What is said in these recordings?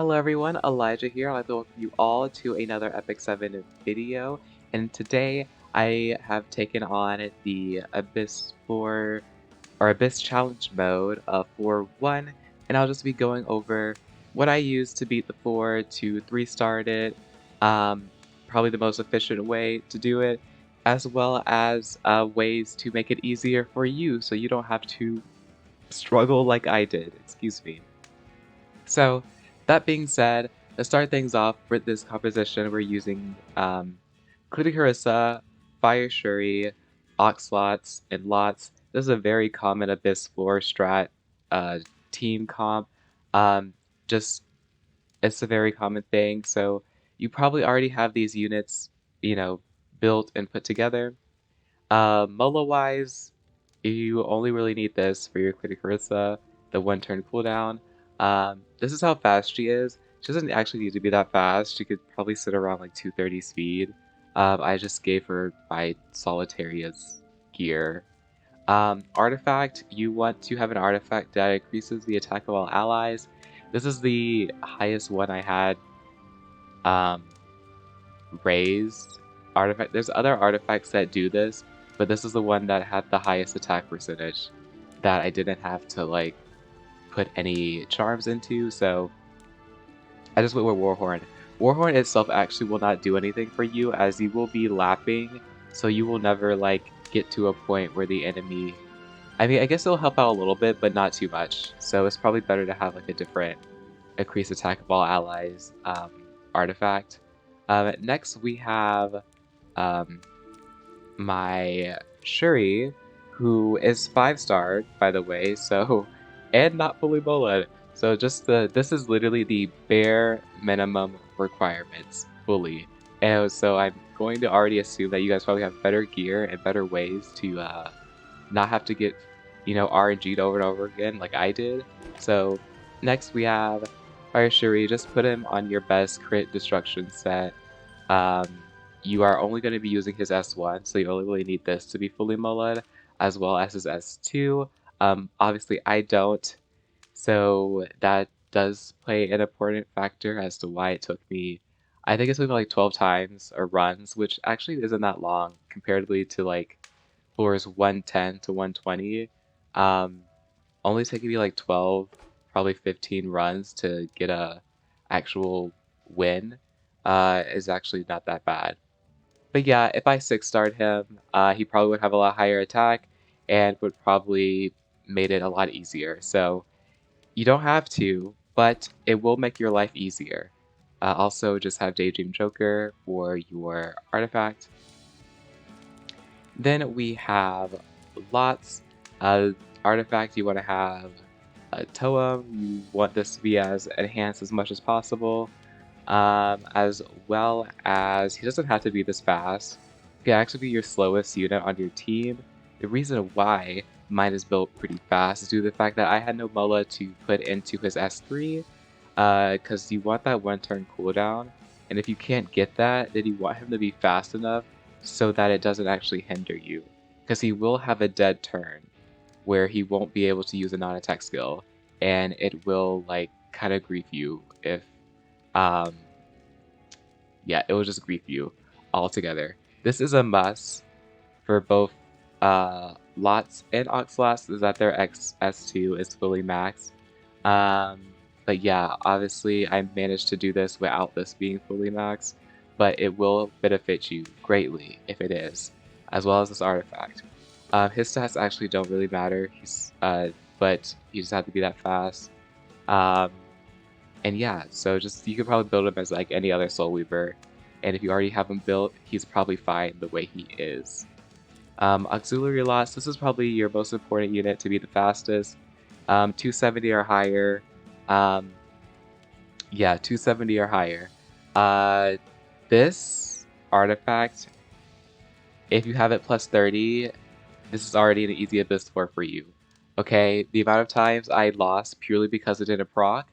Hello everyone, Elijah here. I'd like to welcome you all to another Epic 7 video, and today I have taken on the Abyss 4 or Abyss Challenge mode for 1, and I'll just be going over what I used to beat the 4 to 3-start it, probably the most efficient way to do it, as well as ways to make it easier for you so you don't have to struggle like I did, excuse me. So, that being said, to start things off with this composition, we're using Harissa, Fire Schuri, ALots, and Lots. This is a very common Abyss 4 strat uh, team comp. Um, just, it's a very common thing, so you probably already have these units, built and put together. Mola-wise, you only really need this for your Harissa, the 1-turn cooldown. This is how fast she is. She doesn't actually need to be that fast. She could probably sit around like 230 speed. I just gave her my Solitaria's gear. Artifact, you want to have an artifact that increases the attack of all allies. This is the highest one I had raised artifact. There's other artifacts that do this, but this is the one that had the highest attack percentage that I didn't have to like put any charms into, so I just went with Warhorn. Warhorn itself actually will not do anything for you as you will be lapping, so you will never like get to a point where the enemy... I mean, I guess it'll help out a little bit, but not too much. So it's probably better to have like a different increased attack of all allies artifact. Next we have my Schuri, who is 5-star, by the way, so, and not fully bullet. So this is literally the bare minimum requirements, fully. And so I'm going to already assume that you guys probably have better gear and better ways to not have to get, RNG'd over and over again like I did. So next we have Fire Schuri. Just put him on your best crit destruction set. You are only going to be using his S1, so you only really need this to be fully mullied, as well as his S2. Obviously I don't, so that does play an important factor as to why it took me, I think it took me like 12 times or runs, which actually isn't that long comparatively to like floors 110 to 120. Only taking me like 12, probably 15 runs to get a actual win is actually not that bad. But yeah, if I 6-starred him, he probably would have a lot higher attack and would probably made it a lot easier. So you don't have to, but it will make your life easier. Also, just have Daydream Joker for your artifact. Then we have Lots. Artifact, you want to have a Toem. You want this to be as enhanced as much as possible. As well as he doesn't have to be this fast. He can actually be your slowest unit on your team. The reason why mine is built pretty fast is due to the fact that I had no Mola to put into his S3, because you want that 1-turn cooldown, and if you can't get that, then you want him to be fast enough so that it doesn't actually hinder you, because he will have a dead turn where he won't be able to use a non-attack skill, and it will like kind of grief you if yeah, it will just grief you altogether. This is a must for both Lots and ALots, is that their S2 is fully maxed. But yeah, obviously I managed to do this without this being fully maxed, but it will benefit you greatly if it is, as well as this artifact. His stats actually don't really matter, but you just have to be that fast. And yeah, so just you could probably build him as like any other Soul Weaver, and if you already have him built, he's probably fine the way he is. Auxiliary Lots, this is probably your most important unit to be the fastest. 270 or higher. Yeah, 270 or higher. This artifact, if you have it plus 30, this is already an easy Abyss 4 for you. Okay, the amount of times I lost purely because it didn't proc,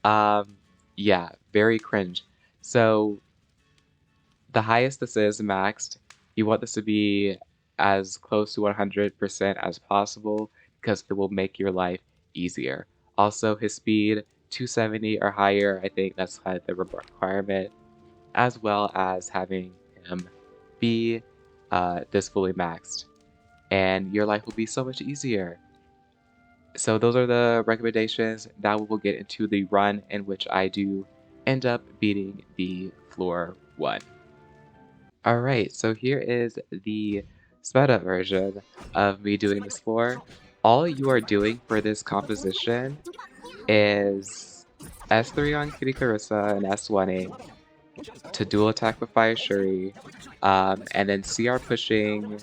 yeah, very cringe. So the highest this is maxed, you want this to be as close to 100% as possible because it will make your life easier. Also, his speed 270 or higher. I think that's kind of the requirement, as well as having him be this fully maxed, and your life will be so much easier. So those are the recommendations. Now we will get into the run in which I do end up beating the floor 1. Alright, so here is the sped up version of me doing this floor. All you are doing for this composition is S3 on Kitty Clarissa and S1ing to dual attack with Fire Shuri, and then CR pushing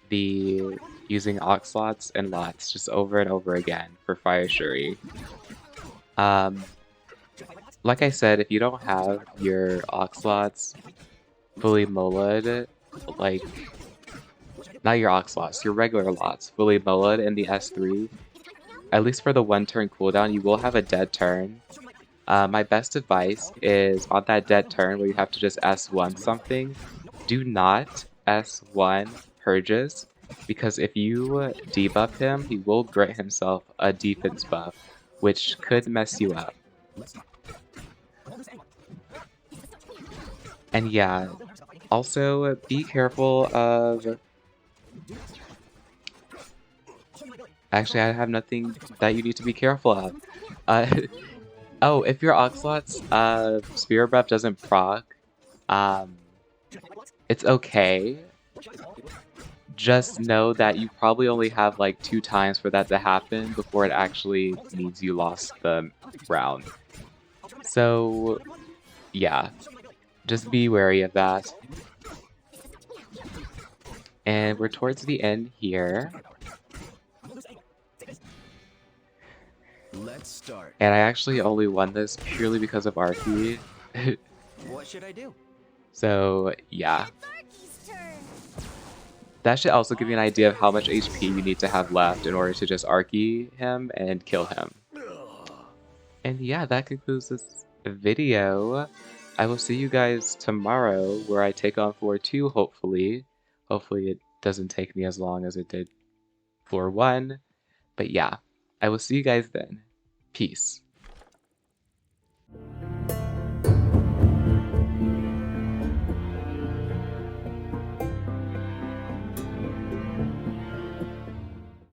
the using ALots and Lots just over and over again for Fire Shuri. Like I said, if you don't have your ALots fully moled, like, not your ALots, your regular lots fully moled in the S3, at least for the 1-turn cooldown, you will have a dead turn. My best advice is on that dead turn where you have to just S1 something, do not S1 Purges, because if you debuff him, he will grant himself a defense buff, which could mess you up. And yeah, also be careful of... Actually, I have nothing that you need to be careful of. Oh, if your ALots Spirit Breath doesn't proc, it's okay. Just know that you probably only have like 2 times for that to happen before it actually means you lost the round. So, yeah, just be wary of that. And we're towards the end here. Let's start. And I actually only won this purely because of Arky. What should I do? So, yeah. That should also give you an idea of how much HP you need to have left in order to just Arky him and kill him. And yeah, that concludes this video. I will see you guys tomorrow where I take on floor 2, hopefully. Hopefully it doesn't take me as long as it did floor 1. But yeah, I will see you guys then. Peace.